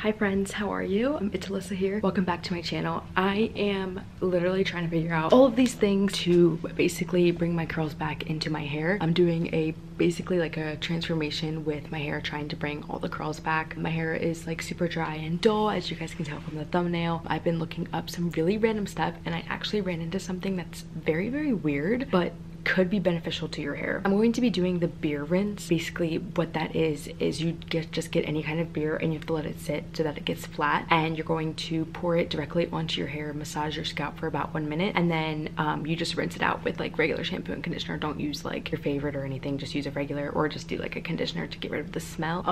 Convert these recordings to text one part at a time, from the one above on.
Hi friends, how are you? It's Alyssa here. Welcome back to my channel. I am literally trying to figure out all of these things to basically bring my curls back into my hair. I'm doing basically like a transformation with my hair, trying to bring all the curls back. My hair is like super dry and dull, as you guys can tell from the thumbnail. I've been looking up some really random stuff and I actually ran into something that's very, very weird, but could be beneficial to your hair. I'm going to be doing the beer rinse. Basically what that is you just get any kind of beer and you have to let it sit so that it gets flat, and you're going to pour it directly onto your hair, massage your scalp for about 1 minute, and then you just rinse it out with like regular shampoo and conditioner. Don't use like your favorite or anything, just use a regular, or just do like a conditioner to get rid of the smell.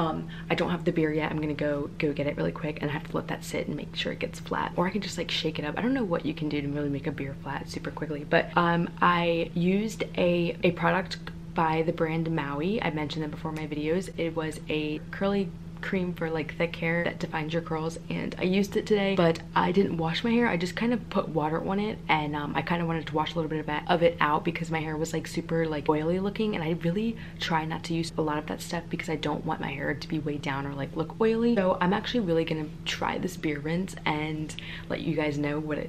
I don't have the beer yet. I'm gonna go get it really quick, and I have to let that sit and make sure it gets flat, or I can just like shake it up. I don't know what you can do to really make a beer flat super quickly, but I used a product by the brand Maui. I mentioned them before in my videos. It was a curly cream for like thick hair that defines your curls, and I used it today, but I didn't wash my hair. I just kind of put water on it, and I kind of wanted to wash a little bit of it out because my hair was like super like oily looking, and I really try not to use a lot of that stuff because I don't want my hair to be weighed down or like look oily. So I'm actually really gonna try this beer rinse and let you guys know what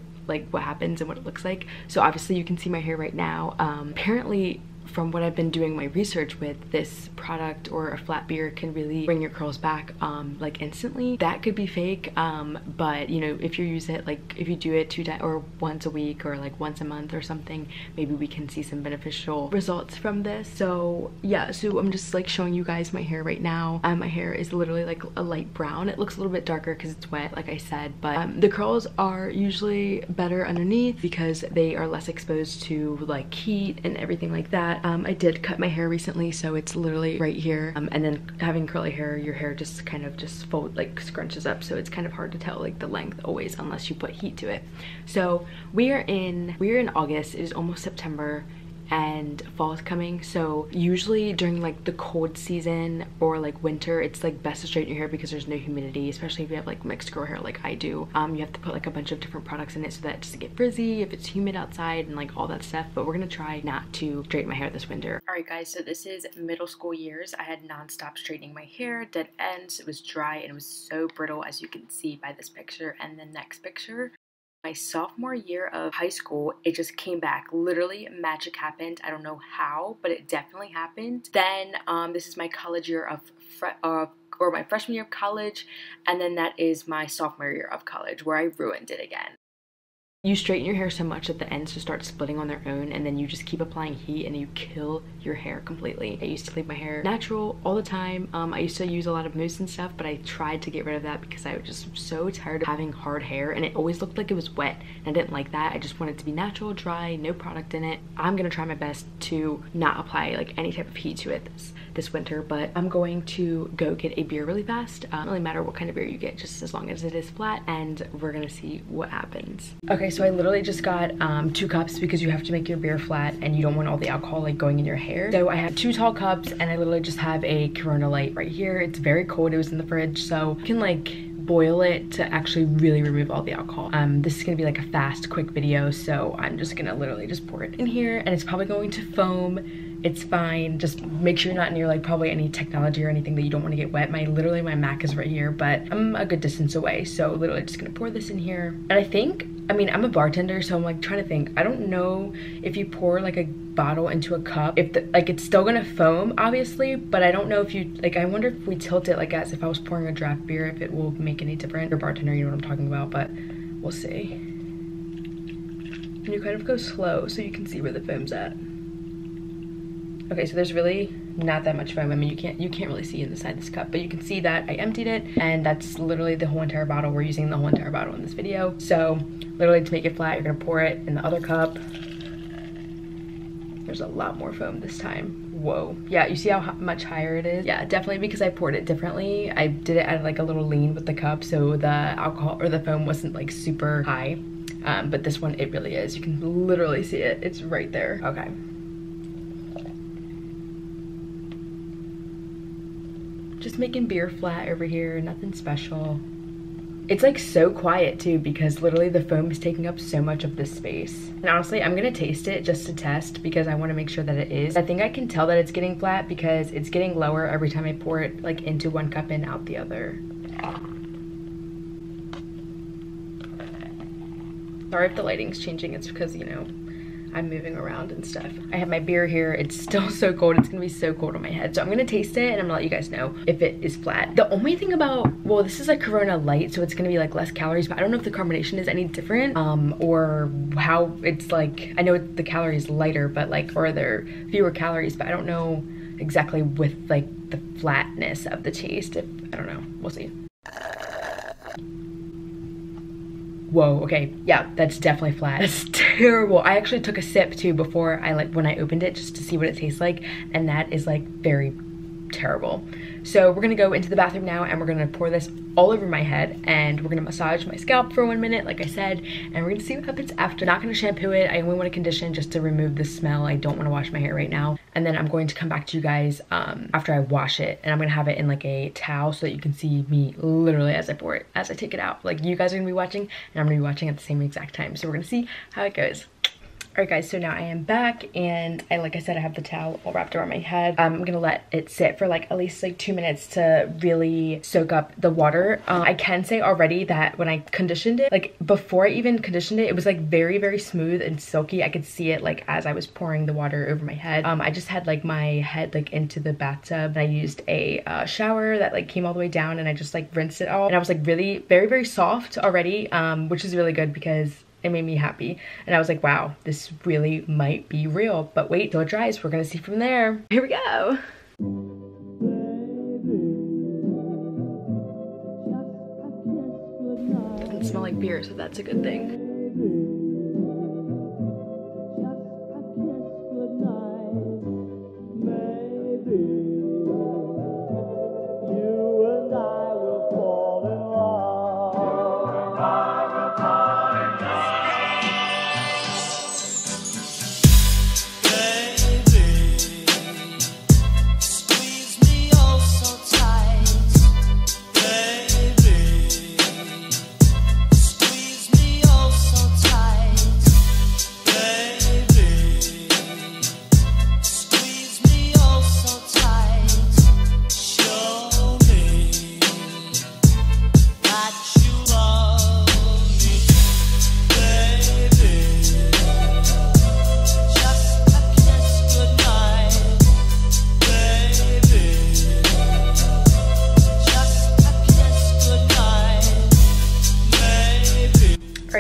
happens and what it looks like. So obviously you can see my hair right now. Apparently, from what I've been doing my research with, this product or a flat beer can really bring your curls back like instantly. That could be fake, but you know, if you use it, like if you do it 2 times or once a week or like once a month or something, maybe we can see some beneficial results from this. So yeah, so I'm just like showing you guys my hair right now. My hair is literally like a light brown. It looks a little bit darker because it's wet, like I said, but the curls are usually better underneath because they are less exposed to like heat and everything like that. I did cut my hair recently, so it's literally right here, and then having curly hair, your hair just kind of just scrunches up, so it's kind of hard to tell like the length always unless you put heat to it. So we are in August. It is almost September and fall is coming, so usually during like the cold season or like winter, it's like best to straighten your hair because there's no humidity, especially if you have like mixed curl hair like I do. You have to put like a bunch of different products in it so that it doesn't get frizzy if it's humid outside and like all that stuff, but we're gonna try not to straighten my hair this winter. All right guys, so this is middle school years. I had non-stop straightening my hair, dead ends. It was dry and it was so brittle, as you can see by this picture and the next picture. My sophomore year of high school, it just came back. Literally, magic happened. I don't know how, but it definitely happened. Then this is my college year or my freshman year of college, and then that is my sophomore year of college where I ruined it again. You straighten your hair so much that the ends just start splitting on their own, and then you just keep applying heat and you kill your hair completely. I used to leave my hair natural all the time. I used to use a lot of mousse and stuff, but I tried to get rid of that because I was just so tired of having hard hair and it always looked like it was wet, and I didn't like that. I just wanted it to be natural, dry, no product in it. I'm gonna try my best to not apply like any type of heat to it this winter, but I'm going to go get a beer really fast. Doesn't really matter what kind of beer you get, just as long as it is flat, and we're gonna see what happens. Okay, so I literally just got 2 cups because you have to make your beer flat and you don't want all the alcohol like going in your hair. So I have 2 tall cups, and I literally just have a Corona Light right here. It's very cold. It was in the fridge, so you can like boil it to actually really remove all the alcohol. This is gonna be like a fast, quick video, so I'm just gonna literally just pour it in here, and it's probably going to foam. It's fine. Just make sure you're not near like probably any technology or anything that you don't want to get wet. Literally my Mac is right here, but I'm a good distance away, so literally just gonna pour this in here. And I mean, I'm a bartender, so I'm like trying to think. I don't know if you pour like a bottle into a cup, if it's still gonna foam, obviously, but I don't know if you like, I wonder if we tilt it like as if I was pouring a draft beer, if it will make any difference. You're a bartender, you know what I'm talking about, but we'll see. And you kind of go slow so you can see where the foam's at. Okay, so there's really not that much foam. I mean, you can't really see inside this cup, but you can see that I emptied it, and that's literally the whole entire bottle. We're using the whole entire bottle in this video. So literally to make it flat, you're gonna pour it in the other cup. There's a lot more foam this time. Whoa. Yeah, you see how much higher it is? Yeah, definitely because I poured it differently. I did it at like a little lean with the cup, so the alcohol or the foam wasn't like super high. But this one, it really is. You can literally see it. It's right there. Okay. Just making beer flat over here, nothing special. It's like so quiet too because literally the foam is taking up so much of this space. And honestly, I'm gonna taste it just to test because I wanna make sure that it is. I think I can tell that it's getting flat because it's getting lower every time I pour it like into one cup and out the other. Sorry if the lighting's changing, it's because, you know, I'm moving around and stuff. I have my beer here. It's still so cold. It's gonna be so cold on my head. So I'm gonna taste it and I'm gonna let you guys know if it is flat. The only thing about, well, this is like Corona Light, so it's gonna be like less calories, but I don't know if the carbonation is any different or how it's like, I know the calorie is lighter, but like, or there fewer calories, but I don't know exactly with like the flatness of the taste. I don't know, we'll see. Whoa, okay, yeah, that's definitely flat. That's terrible. I actually took a sip too before when I opened it just to see what it tastes like, and that is like very terrible. So we're gonna go into the bathroom now and we're gonna pour this all over my head and we're gonna massage my scalp for 1 minute, like I said, and we're gonna see what happens after. Not gonna shampoo it. I only want to condition just to remove the smell. I don't want to wash my hair right now. And then I'm going to come back to you guys after I wash it, and I'm gonna have it in like a towel so that you can see me literally as I pour it, as I take it out. Like, you guys are gonna be watching and I'm gonna be watching at the same exact time. So we're gonna see how it goes. Alright guys, so now I am back and like I said, I have the towel all wrapped around my head. I'm gonna let it sit for like at least like 2 minutes to really soak up the water. I can say already that when I conditioned it, like before I even conditioned it, it was like very, very smooth and silky. I could see it like as I was pouring the water over my head. I just had like my head like into the bathtub and I used a shower that like came all the way down and I just like rinsed it all. And I was like really very, very soft already, which is really good because it made me happy. And I was like, wow, this really might be real. But wait till it dries. We're gonna see from there. Here we go. It doesn't smell like beer, so that's a good thing.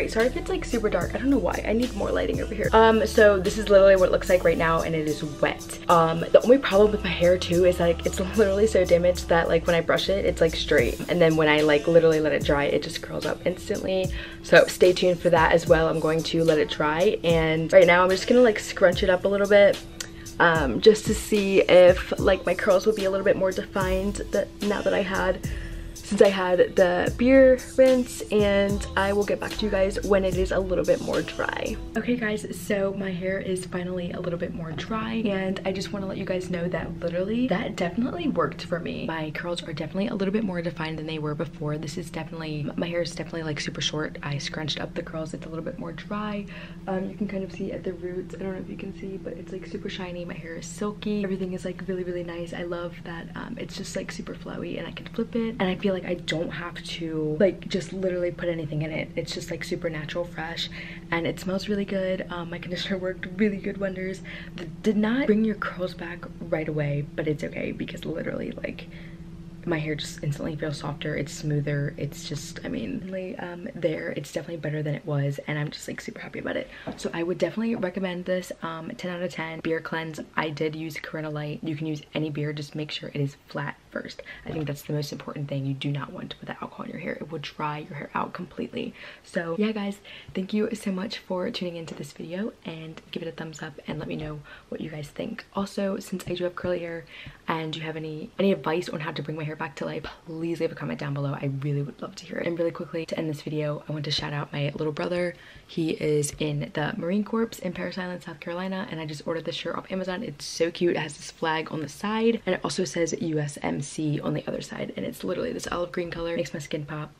Sorry if it's like super dark. I don't know why. I need more lighting over here. So this is literally what it looks like right now and it is wet. The only problem with my hair too is like it's literally so damaged that like when I brush it, it's like straight. And then when I like literally let it dry, it just curls up instantly. So stay tuned for that as well. I'm going to let it dry. And right now I'm just gonna like scrunch it up a little bit. Just to see if like my curls will be a little bit more defined since I had the beer rinse, and I will get back to you guys when it is a little bit more dry. Okay guys, so my hair is finally a little bit more dry and I just want to let you guys know that literally that definitely worked for me. My curls are definitely a little bit more defined than they were before. This is definitely, my hair is definitely like super short. I scrunched up the curls, it's a little bit more dry. You can kind of see at the roots, I don't know if you can see, but it's like super shiny. My hair is silky. Everything is like really, really nice. I love that it's just like super flowy and I can flip it, and I feel like I don't have to like just literally put anything in it. It's just like super natural, fresh, and it smells really good. My conditioner worked really good wonders. Did not bring your curls back right away, but it's okay because literally like my hair just instantly feels softer, it's smoother, it's just, I mean, there, it's definitely better than it was, and I'm just like super happy about it. So I would definitely recommend this. 10 out of 10. Beer cleanse, I did use Corona Light. You can use any beer, just make sure it is flat first. I think that's the most important thing. You do not want to put that alcohol in your hair. It will dry your hair out completely. So yeah guys, thank you so much for tuning into this video, and give it a thumbs up and let me know what you guys think. Also, since I do have curly hair and you have any advice on how to bring my hair back to life, please leave a comment down below. I really would love to hear it. And really quickly, to end this video, I want to shout out my little brother. He is in the Marine Corps in Parris Island, South Carolina, and I just ordered this shirt off Amazon. It's so cute. It has this flag on the side, and it also says USMC on the other side, and it's literally this olive green color. Makes my skin pop.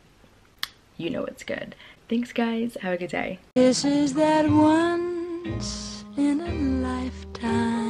You know it's good. Thanks guys, have a good day. This is that once in a lifetime